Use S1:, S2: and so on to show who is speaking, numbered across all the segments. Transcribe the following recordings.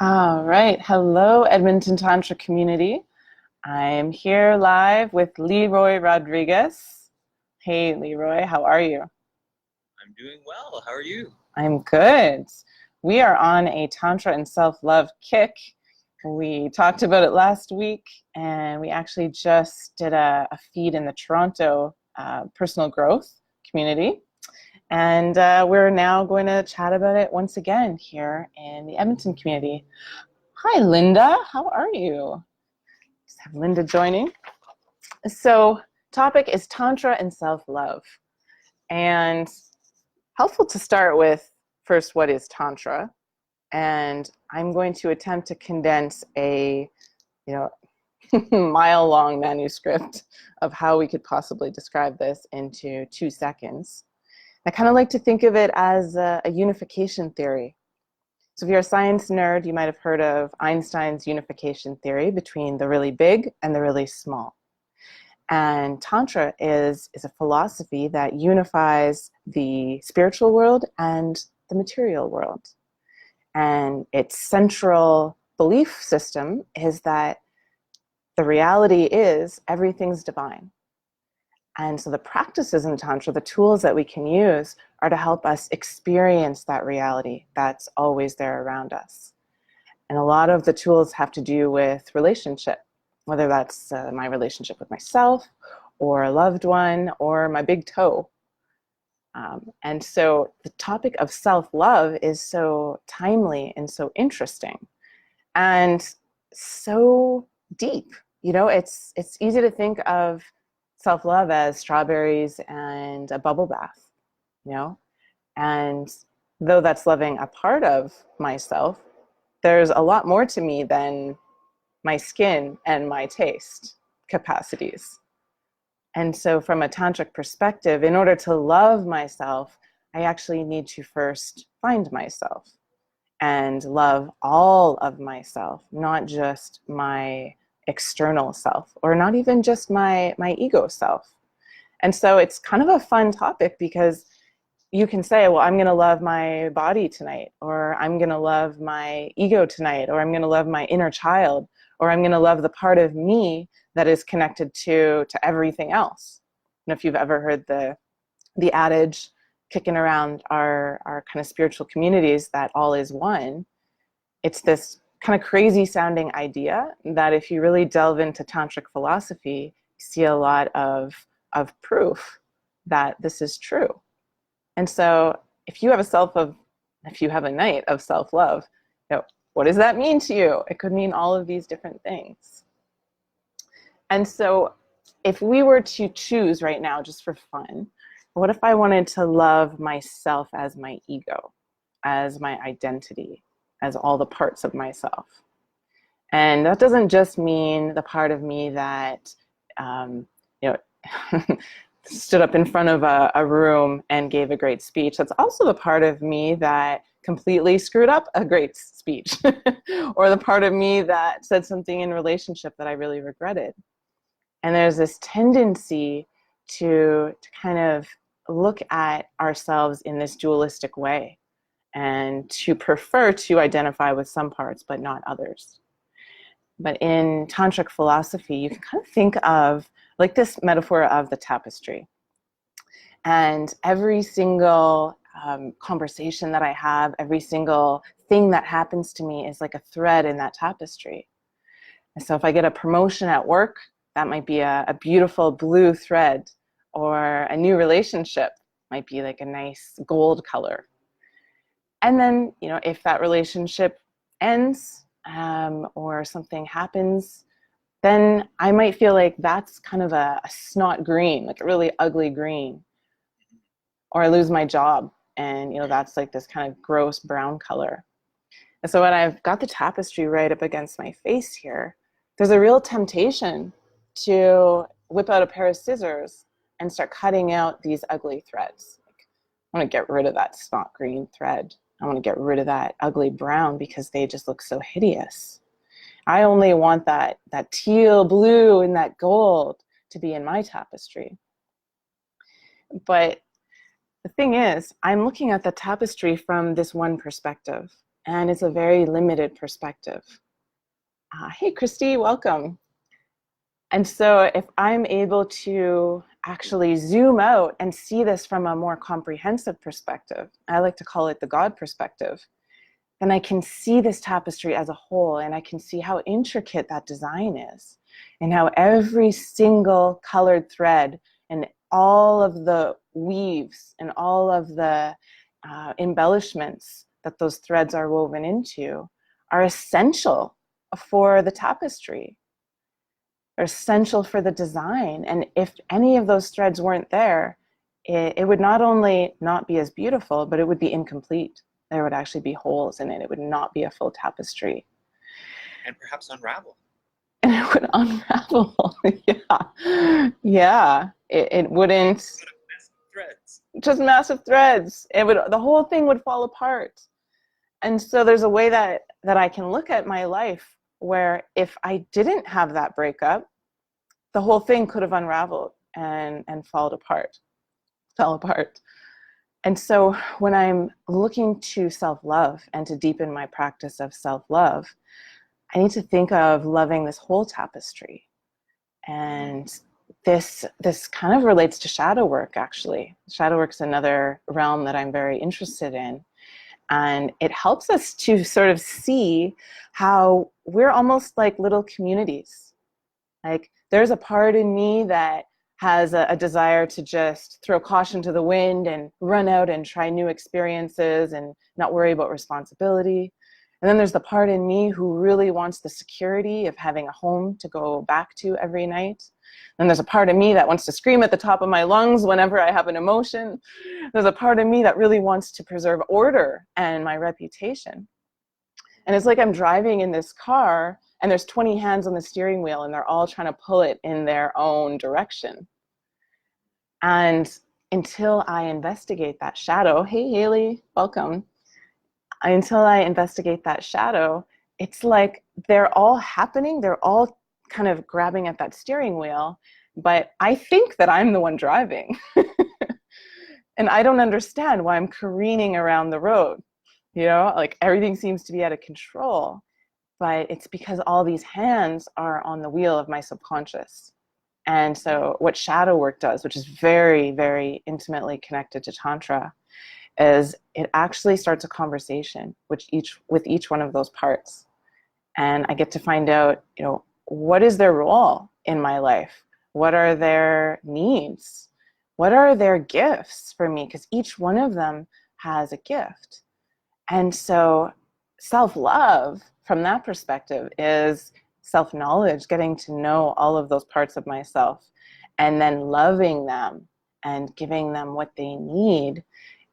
S1: All right. Hello, Edmonton Tantra community. I am here live with Leroy Rodriguez. Hey, Leroy, how are you?
S2: I'm doing well. How are you?
S1: I'm good. We are on a Tantra and self-love kick. We talked about it last week, and we actually just did a feed in the Toronto personal growth community. And we're now going to chat about it once again here in the Edmonton community. Hi, Linda. How are you? Just have Linda joining. So, topic is Tantra and self-love. And helpful to start with first, what is Tantra? And I'm going to attempt to condense a, you know, mile-long manuscript of how we could possibly describe this into 2 seconds. I kind of like to think of it as a unification theory. So if you're a science nerd, you might have heard of Einstein's unification theory between the really big and the really small. And Tantra is a philosophy that unifies the spiritual world and the material world. And its central belief system is that the reality is everything's divine. And so the practices in Tantra, the tools that we can use, are to help us experience that reality that's always there around us. And a lot of the tools have to do with relationship, whether that's my relationship with myself or a loved one or my big toe. And so the topic of self-love is so timely and so interesting and so deep. It's easy to think of self-love as strawberries and a bubble bath, you know? And though that's loving a part of myself, there's a lot more to me than my skin and my taste capacities. And so from a tantric perspective, in order to love myself, I actually need to first find myself and love all of myself, not just my external self, or not even just my ego self. And so it's kind of a fun topic because you can say, well, I'm going to love my body tonight, or I'm going to love my ego tonight, or I'm going to love my inner child, or I'm going to love the part of me that is connected to everything else. And if you've ever heard the adage kicking around our kind of spiritual communities that all is one, it's this kind of crazy sounding idea that if you really delve into tantric philosophy, you see a lot of proof that this is true. And so if you have a night of self-love, what does that mean to you? It could mean all of these different things. And so if we were to choose right now, just for fun, what if I wanted to love myself as my ego, as my identity, as all the parts of myself? And that doesn't just mean the part of me that, stood up in front of a room and gave a great speech. That's also the part of me that completely screwed up a great speech, or the part of me that said something in relationship that I really regretted. And there's this tendency to kind of look at ourselves in this dualistic way and to prefer to identify with some parts but not others. But in tantric philosophy, you can kind of think of like this metaphor of the tapestry. And every single conversation that I have, every single thing that happens to me is like a thread in that tapestry. And so if I get a promotion at work, that might be a beautiful blue thread, or a new relationship might be like a nice gold color. And then, if that relationship ends, or something happens, then I might feel like that's kind of a snot green, like a really ugly green. Or I lose my job, and that's like this kind of gross brown color. And so when I've got the tapestry right up against my face here, there's a real temptation to whip out a pair of scissors and start cutting out these ugly threads. Like, I want to get rid of that snot green thread. I want to get rid of that ugly brown because they just look so hideous. I only want that teal blue and that gold to be in my tapestry. But the thing is, I'm looking at the tapestry from this one perspective. and it's a very limited perspective. Hey, Christy, welcome. And so if I'm able to actually zoom out and see this from a more comprehensive perspective, I like to call it the God perspective, then I can see this tapestry as a whole, and I can see how intricate that design is, and how every single colored thread and all of the weaves and all of the embellishments that those threads are woven into are essential for the tapestry. They're essential for the design. And if any of those threads weren't there, it would not only not be as beautiful, but it would be incomplete. There would actually be holes in it. It would not be a full tapestry.
S2: And perhaps unravel.
S1: And it would unravel. Yeah. Yeah. It wouldn't.
S2: Threads.
S1: Just massive threads. The whole thing would fall apart. And so there's a way that I can look at my life where if I didn't have that breakup, the whole thing could have unraveled and fell apart. And so when I'm looking to self-love and to deepen my practice of self-love, I need to think of loving this whole tapestry. And this kind of relates to shadow work, actually. Shadow work's another realm that I'm very interested in. And it helps us to sort of see how we're almost like little communities. Like there's a part in me that has a desire to just throw caution to the wind and run out and try new experiences and not worry about responsibility. And then there's the part in me who really wants the security of having a home to go back to every night. And there's a part of me that wants to scream at the top of my lungs whenever I have an emotion. There's a part of me that really wants to preserve order and my reputation. And it's like I'm driving in this car and there's 20 hands on the steering wheel and they're all trying to pull it in their own direction. And until I investigate that shadow, hey Haley, welcome. Until I investigate that shadow, it's like they're all happening. They're all kind of grabbing at that steering wheel, but I think that I'm the one driving. And I don't understand why I'm careening around the road. You know, like everything seems to be out of control, but it's because all these hands are on the wheel of my subconscious. And so what shadow work does, which is very, very intimately connected to Tantra, is it actually starts a conversation with each one of those parts. And I get to find out, you know, what is their role in my life? What are their needs? What are their gifts for me? Because each one of them has a gift. And so self-love from that perspective is self-knowledge, getting to know all of those parts of myself and then loving them and giving them what they need.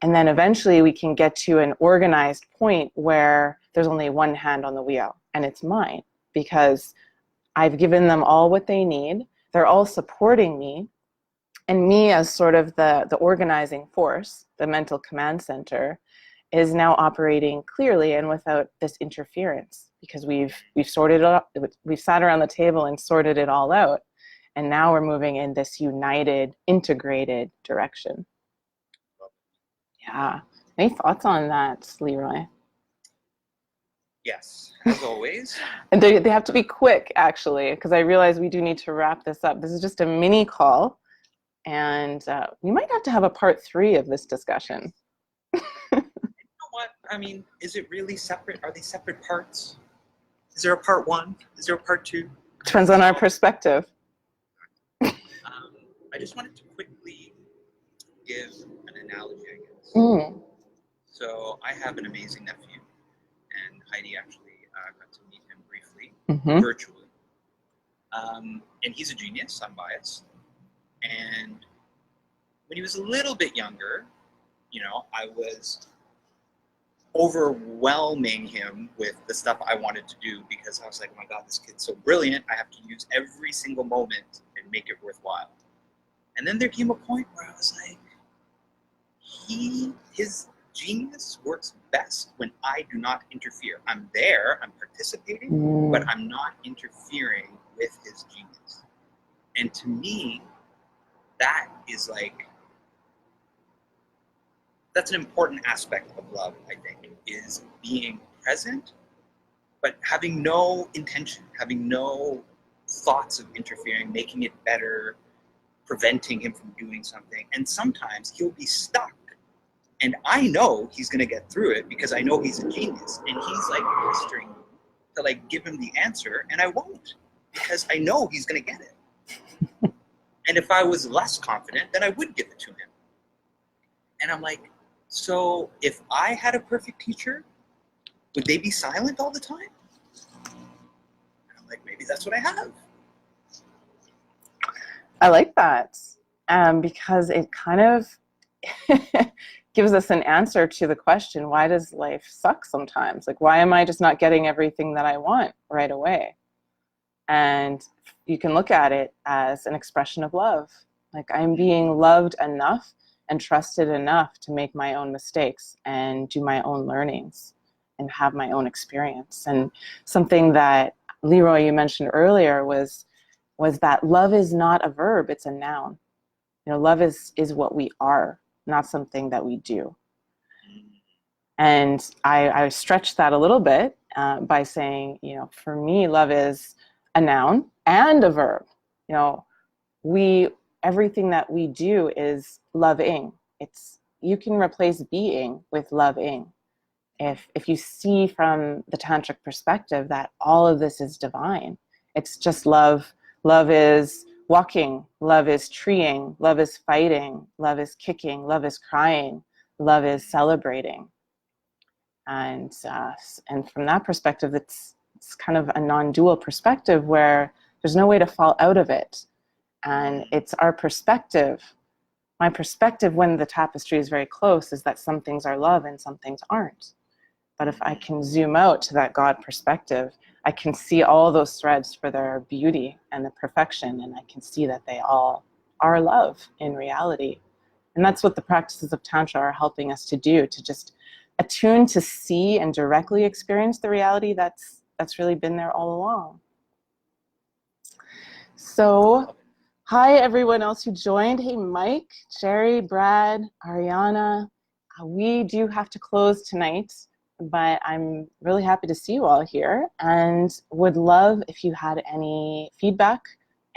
S1: And then eventually we can get to an organized point where there's only one hand on the wheel and it's mine, because I've given them all what they need. They're all supporting me. And me as sort of the organizing force, the mental command center, is now operating clearly and without this interference, because we've sorted it out. We've sat around the table and sorted it all out. And now we're moving in this united, integrated direction. Yeah. Any thoughts on that, Leroy?
S2: Yes, as always.
S1: And they have to be quick, actually, because I realize we do need to wrap this up. This is just a mini call, and we might have to have a part 3 of this discussion.
S2: You know what? I mean, is it really separate? Are they separate parts? Is there a part 1? Is there a part 2?
S1: Depends on our perspective.
S2: I just wanted to quickly give an analogy, I guess. So I have an amazing nephew, and Heidi actually got to meet him briefly, virtually. And he's a genius, I'm biased. And when he was a little bit younger, you know, I was overwhelming him with the stuff I wanted to do, because I was like, oh my God, this kid's so brilliant. I have to use every single moment and make it worthwhile. And then there came a point where I was like, his genius works best when I do not interfere. I'm there, I'm participating, but I'm not interfering with his genius. And to me, that is like, that's an important aspect of love, I think, is being present, but having no intention, having no thoughts of interfering, making it better, preventing him from doing something. And sometimes he'll be stuck. And I know he's going to get through it because I know he's a genius. And he's like pestering me to like give him the answer, and I won't because I know he's going to get it. And if I was less confident, then I would give it to him. And I'm like, so if I had a perfect teacher, would they be silent all the time? And I'm like, maybe that's what I have.
S1: I like that because it kind of gives us an answer to the question, why does life suck sometimes? Like, why am I just not getting everything that I want right away? And you can look at it as an expression of love. Like, I'm being loved enough and trusted enough to make my own mistakes and do my own learnings and have my own experience. And something that Leroy, you mentioned earlier was that love is not a verb, it's a noun. You know, love is what we are, not something that we do. And I stretched that a little bit by saying, you know, for me, love is a noun and a verb. You know, everything that we do is loving. You can replace being with loving. If you see from the tantric perspective that all of this is divine, it's just love. Love is walking, love is treeing, love is fighting, love is kicking, love is crying, love is celebrating. And from that perspective, it's kind of a non-dual perspective where there's no way to fall out of it. And it's our perspective. My perspective when the tapestry is very close is that some things are love and some things aren't. But if I can zoom out to that God perspective, I can see all those threads for their beauty and the perfection, and I can see that they all are love in reality. And that's what the practices of Tantra are helping us to do, to just attune to see and directly experience the reality that's really been there all along. So, hi everyone else who joined. Hey Mike, Jerry, Brad, Ariana. We do have to close tonight, but I'm really happy to see you all here and would love if you had any feedback,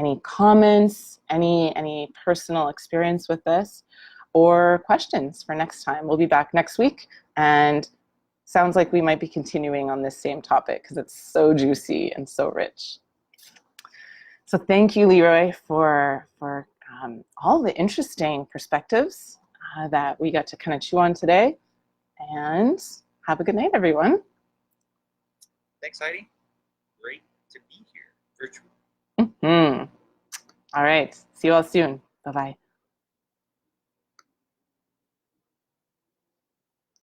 S1: any comments, any personal experience with this, or questions for next time. We'll be back next week, and sounds like we might be continuing on this same topic because it's so juicy and so rich. So thank you, Leroy, for all the interesting perspectives that we got to kind of chew on today. And have a good night, everyone.
S2: Thanks, Heidi. Great to be here, virtually.
S1: All right. See you all soon. Bye-bye.